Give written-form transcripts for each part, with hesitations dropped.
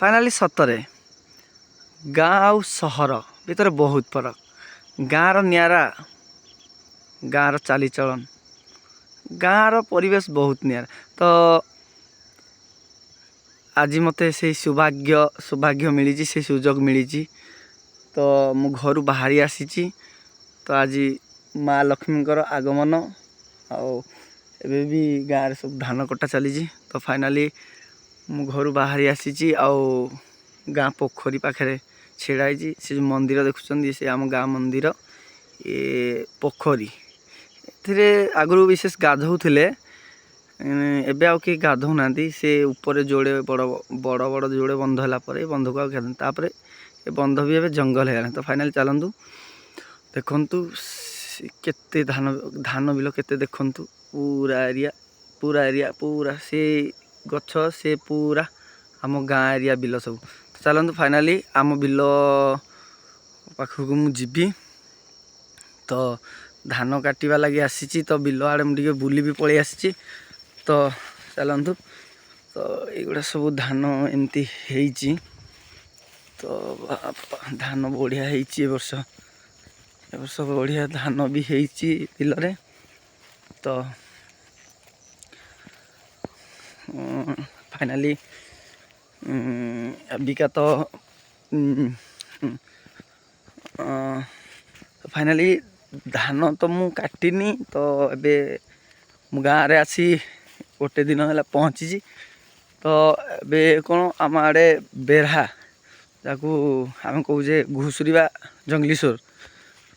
Finally सतरे गाँ आउ सहर भितर बहुत फरक। गाँर नियारा, गाँर चालीचलन, गाँर परिवेश बहुत नियारा। तो आज मते से सौभाग्य मिली, से सुजोग मिली। तो मु घर बाहरी आसी। तो आज माँ लक्ष्मी आगमन आबे भी गाँव सब धान कटा चली। तो फाइनाली मु घर बाहरी आसी गाँ पोखरी पाखे छिड़ाई। से जो मंदिर देखुं से आम गाँ मंदिर ये पोखरी ए आगु विशेष गाधौले एबे आउ कि गाधौ ना से ऊपर जोड़े बड़ बड़ बड़ जोड़े बंध है बंध को आपर ये बंध भी ए जंगल है। तो फाइनाली चलतु देखु केते धान बिल केते देखु पूरा एरिया पूरा से गछ से पूरा आम गाँ एरिया बिल सब। तो चलतु फाइनाली आम बिल पाखक मुझी। तो धान काटा लगे आसी। तो बिल आड़े मुझे बुली भी पलि आसी। तो चलतु तो युवा सब धान एमती है। तो धान बढ़िया है वर्ष बढ़िया धान भी है बिल रे। तो फाइनाली अबिका तो फाइनाली धान तो मु काटिनी। तो एबे मु गाँव रे आसी गोटे दिन है पहुँची। तो एबे कौन आम आड़े बेरहा जाकू आम कहे घुसुरीवा जंगली स्वर।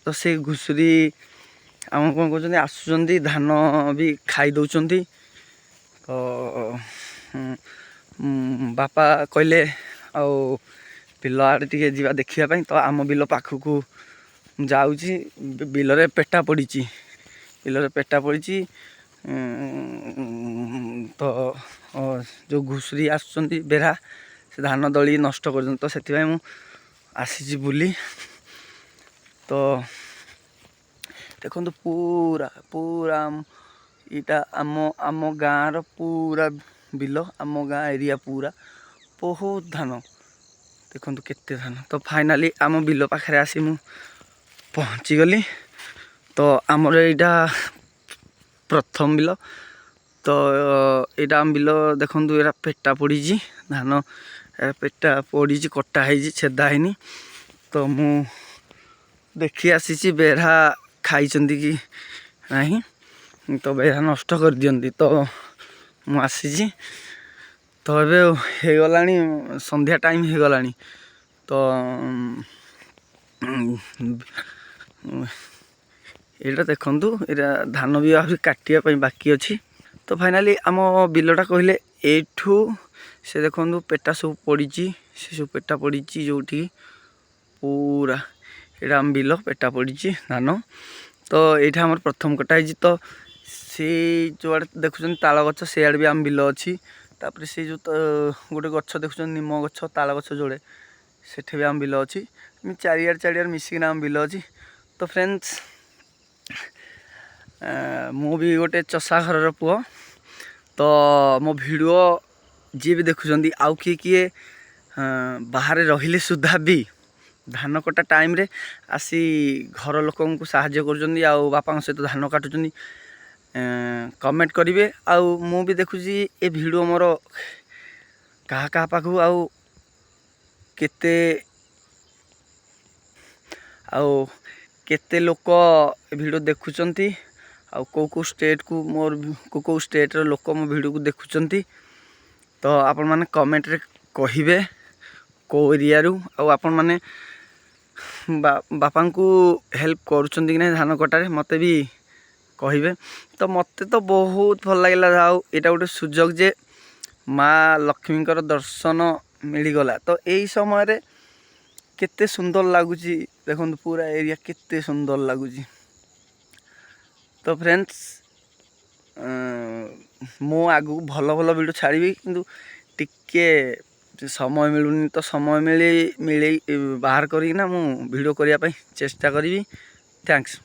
तो से घुसुरी आम कौन कहते आसुँच धान भी खाई दौरान। तो बापा कहले आउ बिल आड़े टे जा देखापी। तो आम बिल पाखक जाऊँगी बिल रे पेटा पड़ी तो जो घुसुरी आसुँच बेरा से धान दली नष्ट कर। तो से आसी बुली। तो देखो पूरा पूरा इटा आम गाँव पूरा बिल आम गाँ एरिया पूरा बहुत धान देखो केते धान। तो फाइनाली आम बिल पाखे आसी मु पहुँची गली। तो आमर यहाँ प्रथम बिल। तो यहाँ आम बिल देखु ये पेटा पड़ी धान पेटा पड़ी कटा है छेदा है। तो मु देखी आसी बेरहा खाई कि नहीं। तो बेरहा नष्ट कर दियंती। तो मु आसी। तो ये हो गला संध्या टाइम हो गला। तो यहाँ देखु यहाँ धान भी आहुरी काटापी बाकी अच्छी। तो फाइनाली आम बिलटा कहले एठू से देखु पेटा सब पड़ी से सब पेटा पड़ी जो पूरा यहाँ आम बिल पेटा पड़ी धान। तो ये आम प्रथम कटा है। तो से जो आड़े देखुं ताल गछ से आड़े भी आम बिल अच्छी। तापर से जो गोटे गछ देखुं निम गछ ताल गछ जोड़े सेठे भी आम बिल अच्छी। चारियार मिसिक आम बिल अच्छी। तो फ्रेंड्स मु भी गोटे चषा घर पुओ। तो मो वीडियो जी भी देखुं आउ किए बाहर रहिले सुधा भी धान कटा टाइम रे आसी घर लोक साहाय्य कर बापा सहित धान काटुं कमेंट करेंगे। आउ मु भी देखुची ए वीडियो मोर कहा कहा पाखु आउ केते आउ केते लोक वीडियो देखुचंती आउ को स्टेट को मोर को स्टेट रो लोक मो वीडियो को देखुचंती। तो आपण माने कमेंट रे कहिबे को एरिया रु आउ आपण माने बापा को हेल्प करुचंती कि नहीं धान कटारे मते भी कहिबे। तो मते तो बहुत भल लागला। आउ एटा गोटे सुजोग जे माँ लक्ष्मी दर्शन मिलगला। तो यही समय रे केते सुंदर लगुच देखो पूरा एरिया केते सुंदर लगुच। तो फ्रेंड्स मो आगु भल भल वीडियो छाड़ी किंतु टिके समय मिलूनी। तो समय मिले बाहर करी ना मु वीडियो करने चेष्टा करी। थैंक्स।